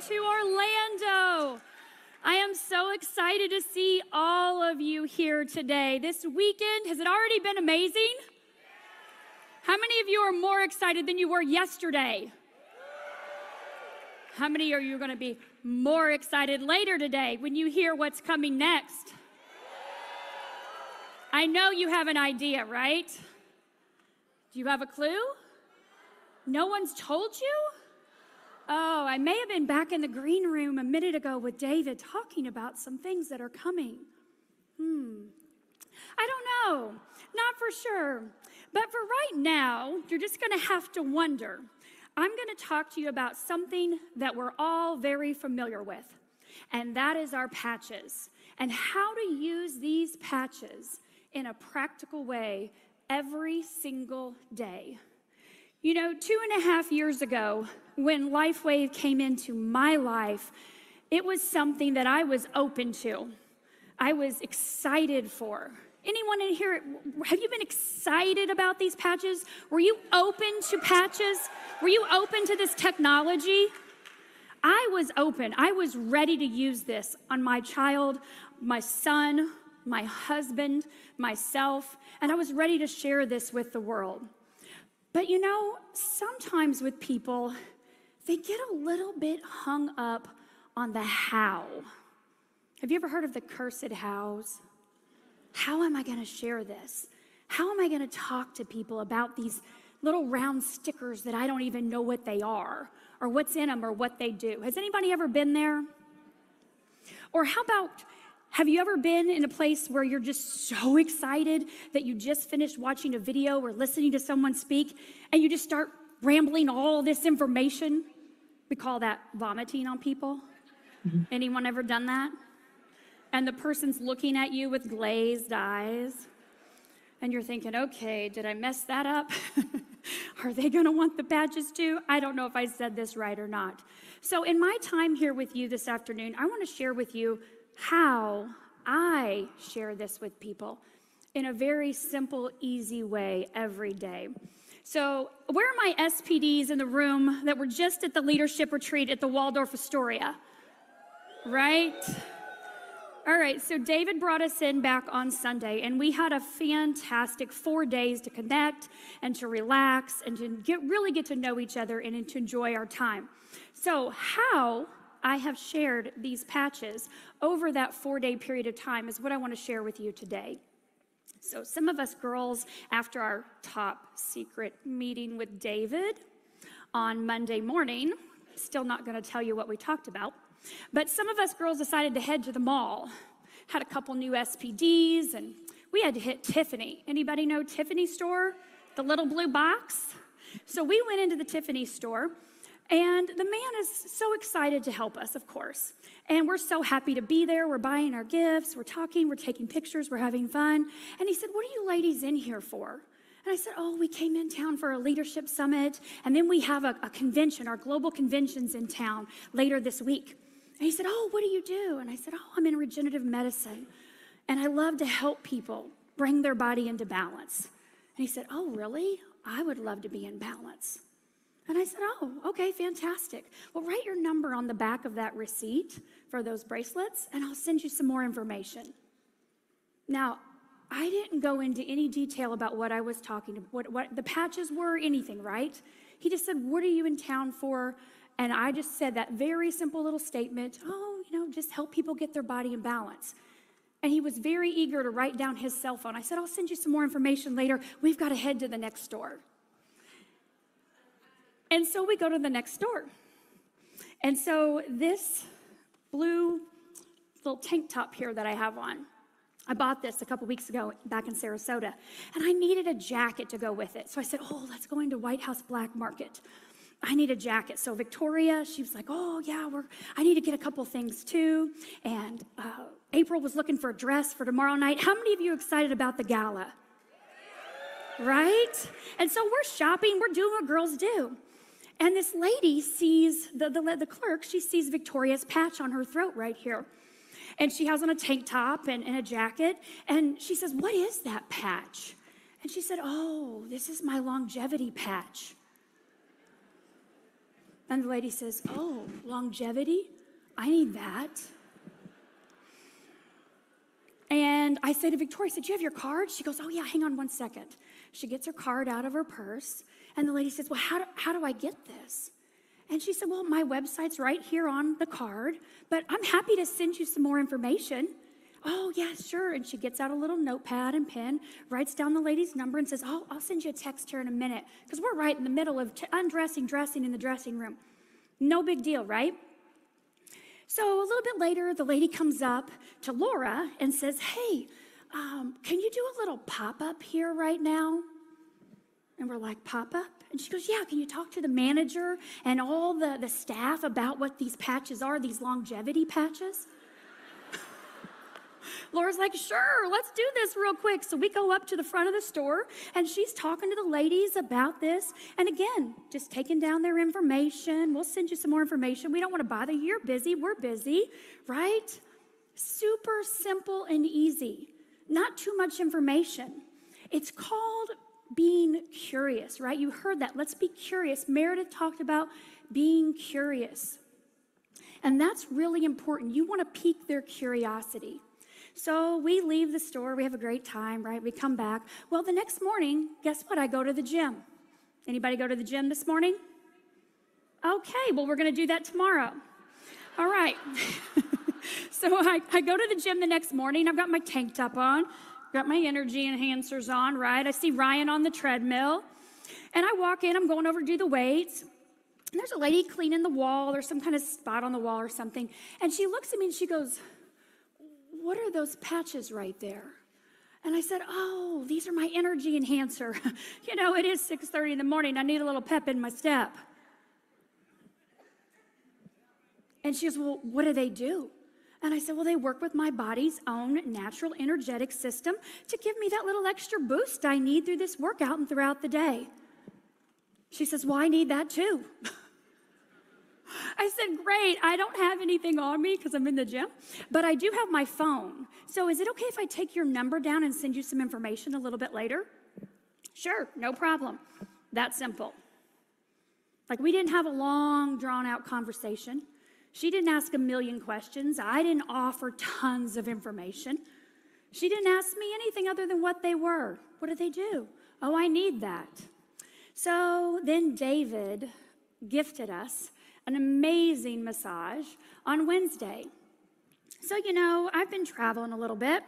to Orlando. I am so excited to see all of you here today. This weekend, has it already been amazing? How many of you are more excited than you were yesterday? How many are you going to be more excited later today when you hear what's coming next? I know you have an idea, right? Do you have a clue? No one's told you? Oh, I may have been back in the green room a minute ago with David talking about some things that are coming. I don't know, not for sure. But for right now, you're just going to have to wonder. I'm going to talk to you about something that we're all very familiar with, and that is our patches and how to use these patches in a practical way every single day. You know, 2.5 years ago, when LifeWave came into my life, it was something that I was open to. I was excited for. Anyone in here, have you been excited about these patches? Were you open to patches? Were you open to this technology? I was open. I was ready to use this on my child, my son, my husband, myself, and I was ready to share this with the world. But you know, sometimes with people, they get a little bit hung up on the how. Have you ever heard of the cursed hows? How am I going to share this? How am I going to talk to people about these little round stickers that I don't even know what they are or what's in them or what they do? Has anybody ever been there? Or how about, have you ever been in a place where you're just so excited that you just finished watching a video or listening to someone speak and you just start rambling all this information? We call that vomiting on people. Anyone ever done that? And the person's looking at you with glazed eyes and you're thinking, okay, did I mess that up? Are they gonna want the badges too? I don't know if I said this right or not. So in my time here with you this afternoon, I wanna share with you how I share this with people in a very simple, easy way every day. So where are my SPDs in the room that were just at the leadership retreat at the Waldorf Astoria? Right? All right, so David brought us in back on Sunday, and we had a fantastic 4 days to connect and to relax and to really get to know each other and to enjoy our time. So how I have shared these patches over that 4-day period of time is what I want to share with you today. So some of us girls, after our top secret meeting with David on Monday morning, still not going to tell you what we talked about, but some of us girls decided to head to the mall, had a couple new SPDs, and we had to hit Tiffany. Anybody know Tiffany store? The little blue box? So we went into the Tiffany store, and the man is so excited to help us, of course. And we're so happy to be there. We're buying our gifts, we're talking, we're taking pictures, we're having fun. And he said, "What are you ladies in here for?" And I said, "Oh, we came in town for a leadership summit, and then we have a convention, our global convention's in town later this week." And he said, "Oh, what do you do?" And I said, "Oh, I'm in regenerative medicine, and I love to help people bring their body into balance." And he said, "Oh, really? I would love to be in balance." And I said, "Oh, okay, fantastic. Well, write your number on the back of that receipt for those bracelets, and I'll send you some more information." Now, I didn't go into any detail about what I was talking about, what the patches were, anything, right? He just said, "What are you in town for?" And I just said that very simple little statement, "Oh, you know, just help people get their body in balance." And he was very eager to write down his cell phone. I said, "I'll send you some more information later. We've got to head to the next store." And so we go to the next store. And so this blue little tank top here that I have on, I bought this a couple weeks ago back in Sarasota, and I needed a jacket to go with it. So I said, "Oh, let's go into White House Black Market. I need a jacket." So Victoria, she was like, "Oh, yeah, I need to get a couple things too." And April was looking for a dress for tomorrow night. How many of you are excited about the gala? Right? And so we're shopping, we're doing what girls do. And this lady sees, the clerk, she sees Victoria's patch on her throat right here. And she has on a tank top and a jacket. And she says, "What is that patch?" And she said, "Oh, this is my longevity patch." And the lady says, oh, longevity? I need that. And I say to Victoria, I said, do you have your card? She goes, oh yeah, hang on one second. She gets her card out of her purse. And the lady says, well, how do I get this? And she said, well, my website's right here on the card, but I'm happy to send you some more information. Oh, yeah, sure. And she gets out a little notepad and pen, writes down the lady's number and says, oh, I'll send you a text here in a minute, because we're right in the middle of undressing, dressing in the dressing room. No big deal, right? So a little bit later, the lady comes up to Laura and says, hey, can you do a little pop-up here right now? And we're like, pop-up? And she goes, yeah, can you talk to the manager and all the staff about what these patches are, these longevity patches? Laura's like, sure, let's do this real quick. So we go up to the front of the store, and she's talking to the ladies about this. And again, just taking down their information. We'll send you some more information. We don't want to bother you. You're busy. We're busy, right? Super simple and easy. Not too much information. It's called being curious, right? You heard that. Let's be curious. Meredith talked about being curious. And that's really important. You want to pique their curiosity. So we leave the store. We have a great time, right? We come back. Well, the next morning, guess what? I go to the gym. Anybody go to the gym this morning? Okay, well, we're going to do that tomorrow. All right. So I go to the gym the next morning. I've got my tank top on, got my energy enhancers on, right? I see Ryan on the treadmill. And I walk in. I'm going over to do the weights. And there's a lady cleaning the wall or some kind of spot on the wall or something. And she looks at me and she goes, what are those patches right there? And I said, oh, these are my energy enhancer. You know, it is 6:30 in the morning. I need a little pep in my step. And she goes, well, what do they do? And I said, well, they work with my body's own natural energetic system to give me that little extra boost I need through this workout and throughout the day. She says, well, I need that too. I said, great, I don't have anything on me because I'm in the gym, but I do have my phone. So is it okay if I take your number down and send you some information a little bit later? Sure, no problem. That simple. Like, we didn't have a long, drawn-out conversation. She didn't ask a million questions. I didn't offer tons of information. She didn't ask me anything other than what they were. What do they do? Oh, I need that. So then David gifted us an amazing massage on Wednesday. So, you know, I've been traveling a little bit.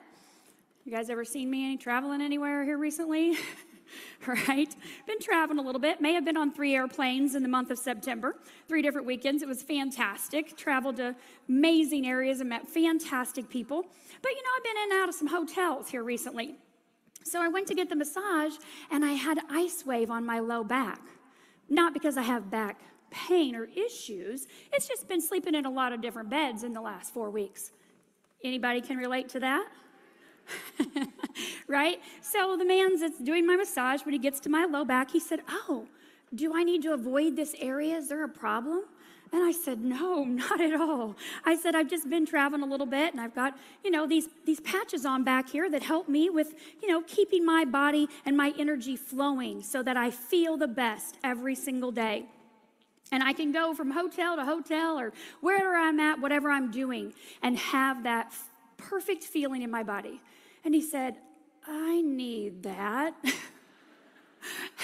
You guys ever seen me traveling anywhere here recently? Right? Been traveling a little bit. May have been on 3 airplanes in the month of September, 3 different weekends. It was fantastic. Traveled to amazing areas and met fantastic people. But, you know, I've been in and out of some hotels here recently. So I went to get the massage, and I had ice wave on my low back. Not because I have back pain or issues. It's just been sleeping in a lot of different beds in the last 4 weeks. Anybody can relate to that? Right? So the man that's doing my massage, when he gets to my low back, he said, oh, do I need to avoid this area? Is there a problem? And I said, no, not at all. I said, I've just been traveling a little bit, and I've got, you know, these patches on back here that help me with, you know, keeping my body and my energy flowing so that I feel the best every single day. And I can go from hotel to hotel or wherever I'm at, whatever I'm doing, and have that perfect feeling in my body. And he said, I need that.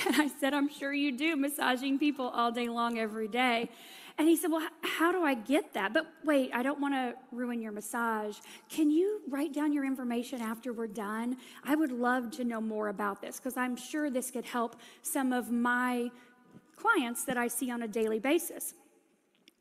And I said, I'm sure you do, massaging people all day long, every day. And he said, well, how do I get that? But wait, I don't want to ruin your massage. Can you write down your information after we're done? I would love to know more about this, because I'm sure this could help some of my clients that I see on a daily basis.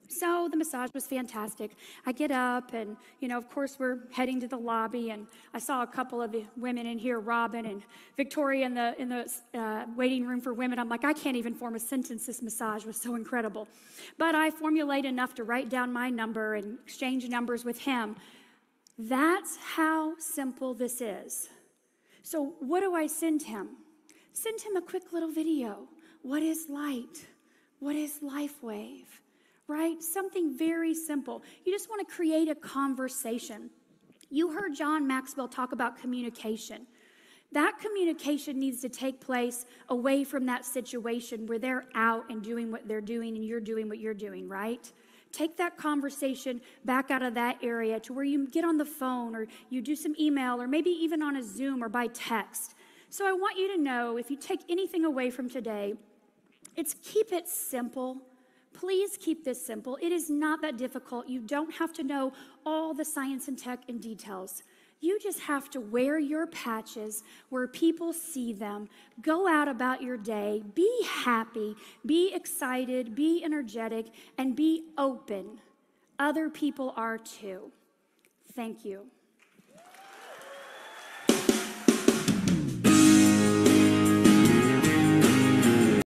So the massage was fantastic. I get up and, you know, of course we're heading to the lobby, and I saw a couple of the women in here, Robin and Victoria in the waiting room for women. I'm like, I can't even form a sentence. This massage was so incredible. But I formulate enough to write down my number and exchange numbers with him. That's how simple this is. So what do I send him? Send him a quick little video. What is light? What is LifeWave? Right? Something very simple. You just want to create a conversation. You heard John Maxwell talk about communication. That communication needs to take place away from that situation where they're out and doing what they're doing and you're doing what you're doing, right? Take that conversation back out of that area to where you get on the phone or you do some email or maybe even on a Zoom or by text. So I want you to know, if you take anything away from today, it's keep it simple. Please keep this simple. It is not that difficult. You don't have to know all the science and tech and details. You just have to wear your patches where people see them. Go out about your day. Be happy. Be excited. Be energetic. And be open. Other people are too. Thank you.